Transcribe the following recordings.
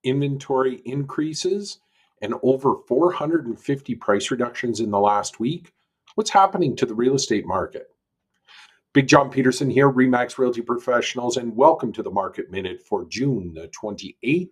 inventory increases, and over 450 price reductions in the last week. What's happening to the real estate market? Big John Peterson here, Remax Realty Professionals, and welcome to the Market Minute for June the 28th,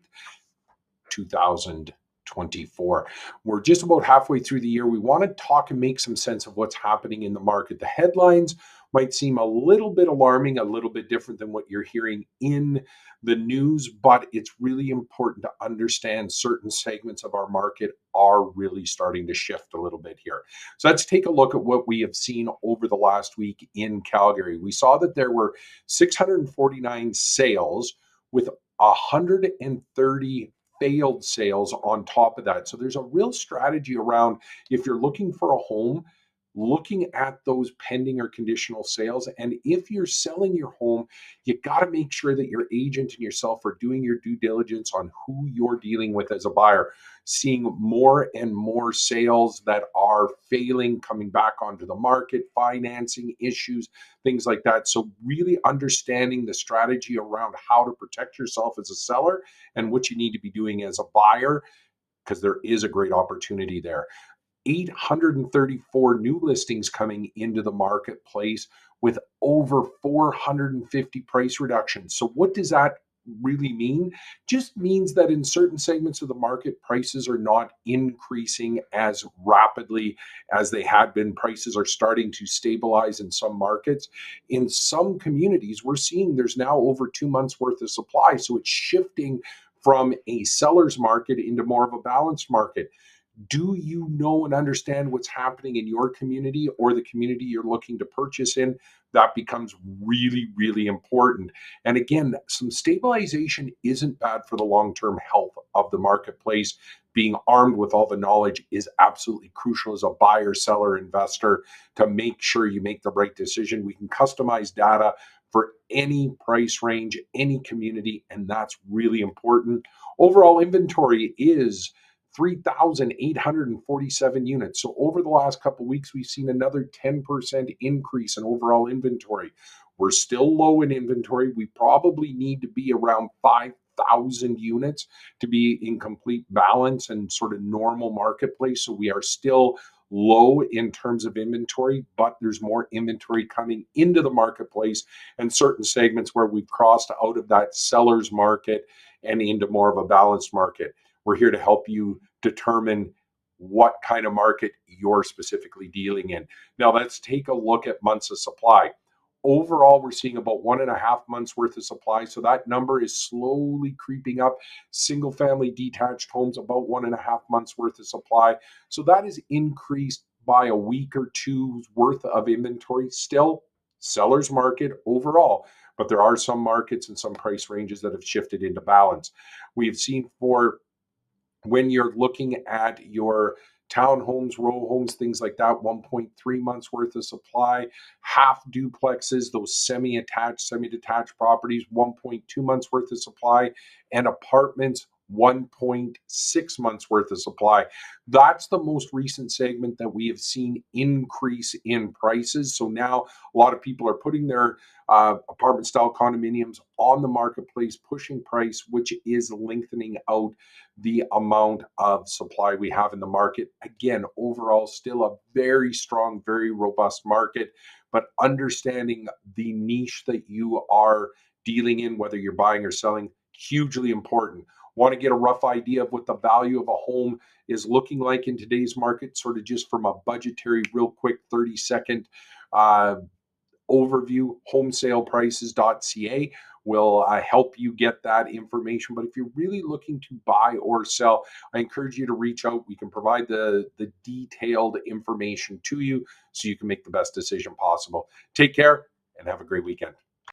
2024. We're just about halfway through the year. We want to talk and make some sense of what's happening in the market. The headlines might seem a little bit alarming, a little bit different than what you're hearing in the news, but it's really important to understand certain segments of our market are really starting to shift a little bit here. So let's take a look at what we have seen over the last week in Calgary. We saw that there were 649 sales with 130 failed sales on top of that. So there's a real strategy around, if you're looking for a home, looking at those pending or conditional sales. And if you're selling your home, you got to make sure that your agent and yourself are doing your due diligence on who you're dealing with as a buyer. Seeing more and more sales that are failing, coming back onto the market, financing issues, things like that. So really understanding the strategy around how to protect yourself as a seller and what you need to be doing as a buyer, because there is a great opportunity there. 834 new listings coming into the marketplace with over 450 price reductions. So what does that really mean? Just means that in certain segments of the market, prices are not increasing as rapidly as they had been. Prices are starting to stabilize in some markets. In some communities, we're seeing there's now over 2 months worth of supply. So it's shifting from a seller's market into more of a balanced market. Do you know and understand what's happening in your community or the community you're looking to purchase in? That becomes really, really important. And again, some stabilization isn't bad for the long-term health of the marketplace. Being armed with all the knowledge is absolutely crucial as a buyer, seller, investor to make sure you make the right decision. We can customize data for any price range, any community, and that's really important. Overall inventory is 3,847 units. So over the last couple of weeks, we've seen another 10% increase in overall inventory. We're still low in inventory. We probably need to be around 5,000 units to be in complete balance and sort of normal marketplace. So we are still low in terms of inventory, but there's more inventory coming into the marketplace and certain segments where we've crossed out of that seller's market and into more of a balanced market. We're here to help you determine what kind of market you're specifically dealing in. Now, let's take a look at months of supply. Overall, we're seeing about 1.5 months worth of supply. So that number is slowly creeping up. Single family detached homes, about 1.5 months worth of supply. So that is increased by a week or two's worth of inventory. Still, seller's market overall, but there are some markets and some price ranges that have shifted into balance. We've seen for when you're looking at your townhomes, row homes, things like that, 1.3 months worth of supply. Half duplexes, those semi-attached, semi-detached properties, 1.2 months worth of supply. And apartments, 1.6 months worth of supply. That's the most recent segment that we have seen increase in prices. So now a lot of people are putting their apartment style condominiums on the marketplace, pushing price, which is lengthening out the amount of supply we have in the market. Again, overall, still a very strong, very robust market, but understanding the niche that you are dealing in, whether you're buying or selling, hugely important. Want to get a rough idea of what the value of a home is looking like in today's market, sort of just from a budgetary, real quick 30-second overview. Homesaleprices.ca will help you get that information. But if you're really looking to buy or sell, I encourage you to reach out. We can provide the detailed information to you so you can make the best decision possible. Take care and have a great weekend.